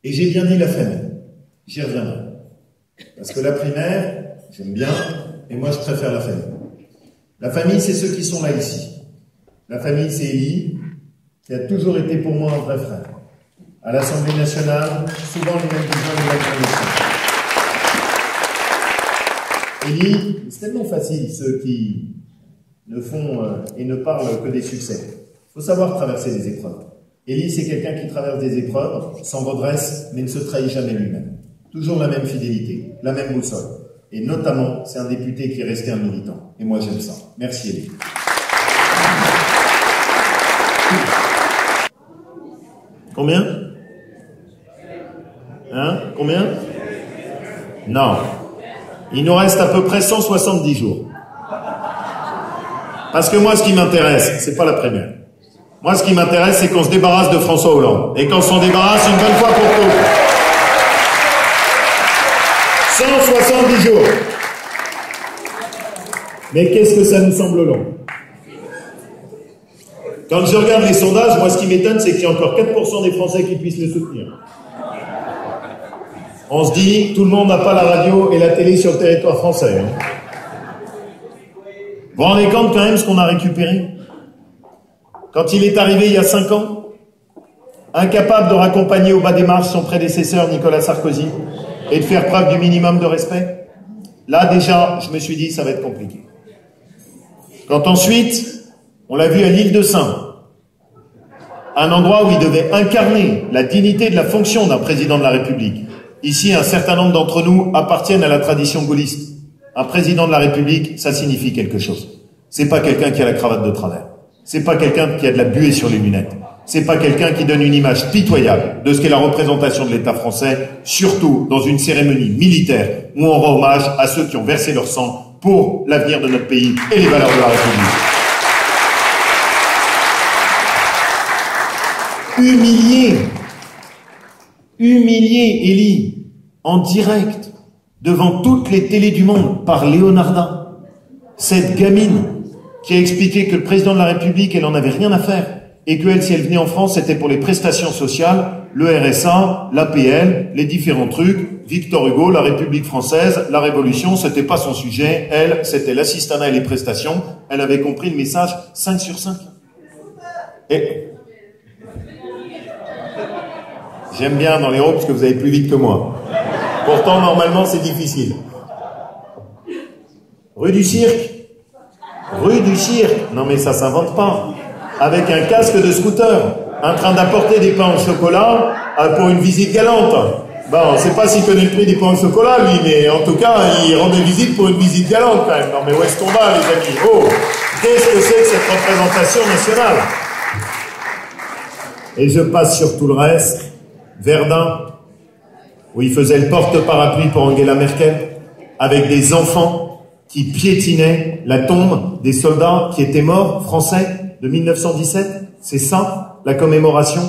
Et j'ai bien dit la famille. J'y reviendrai. Parce que la primaire, j'aime bien, et moi je préfère la famille. La famille, c'est ceux qui sont là ici. La famille, c'est Élie, qui a toujours été pour moi un vrai frère. À l'Assemblée nationale, souvent les mêmes visions, les mêmes conditions. Élie, c'est tellement facile, ceux qui ne font et ne parlent que des succès. Il faut savoir traverser des épreuves. Élie, c'est quelqu'un qui traverse des épreuves, s'en redresse, mais ne se trahit jamais lui-même. Toujours la même fidélité, la même boussole. Et notamment, c'est un député qui est resté un militant. Et moi, j'aime ça. Merci, Élie. Combien? Hein? Combien? Non. Il nous reste à peu près 170 jours. Parce que moi, ce qui m'intéresse, c'est pas la primaire. Moi, ce qui m'intéresse, c'est qu'on se débarrasse de François Hollande. Et qu'on s'en débarrasse une bonne fois pour toutes. 170 jours. Mais qu'est-ce que ça nous semble long? Quand je regarde les sondages, moi, ce qui m'étonne, c'est qu'il y a encore 4% des Français qui puissent le soutenir. On se dit, tout le monde n'a pas la radio et la télé sur le territoire français. Hein. Vous vous rendez compte quand même ce qu'on a récupéré? Quand il est arrivé il y a 5 ans, incapable de raccompagner au bas des marches son prédécesseur Nicolas Sarkozy et de faire preuve du minimum de respect, là déjà, je me suis dit, ça va être compliqué. Quand ensuite, on l'a vu à l'île de Saint, un endroit où il devait incarner la dignité de la fonction d'un président de la République. Ici, un certain nombre d'entre nous appartiennent à la tradition gaulliste. Un président de la République, ça signifie quelque chose. C'est pas quelqu'un qui a la cravate de travers. C'est pas quelqu'un qui a de la buée sur les lunettes. C'est pas quelqu'un qui donne une image pitoyable de ce qu'est la représentation de l'État français, surtout dans une cérémonie militaire où on rend hommage à ceux qui ont versé leur sang pour l'avenir de notre pays et les valeurs de la République. Humilié Élie, en direct, devant toutes les télés du monde, par Léonardin, cette gamine qui a expliqué que le président de la République, elle en avait rien à faire, et qu'elle, si elle venait en France, c'était pour les prestations sociales, le RSA, l'APL, les différents trucs, Victor Hugo, la République française, la Révolution, c'était pas son sujet, elle, c'était l'assistanat et les prestations, elle avait compris le message 5 sur 5. Et j'aime bien dans les roues parce que vous allez plus vite que moi. Pourtant, normalement, c'est difficile. Rue du Cirque. Rue du Cirque. Non, mais ça s'invente pas. Avec un casque de scooter, en train d'apporter des pains au chocolat pour une visite galante. Bon, on ne sait pas s'il connaît le prix des pains au chocolat, lui, mais en tout cas, il rend des visites pour une visite galante, quand même. Non, mais où est-ce qu'on va, les amis? Oh, qu'est-ce que c'est que cette représentation nationale? Et je passe sur tout le reste. Verdun, où il faisait le porte-parapluie pour Angela Merkel, avec des enfants qui piétinaient la tombe des soldats qui étaient morts, français, de 1917. C'est ça, la commémoration.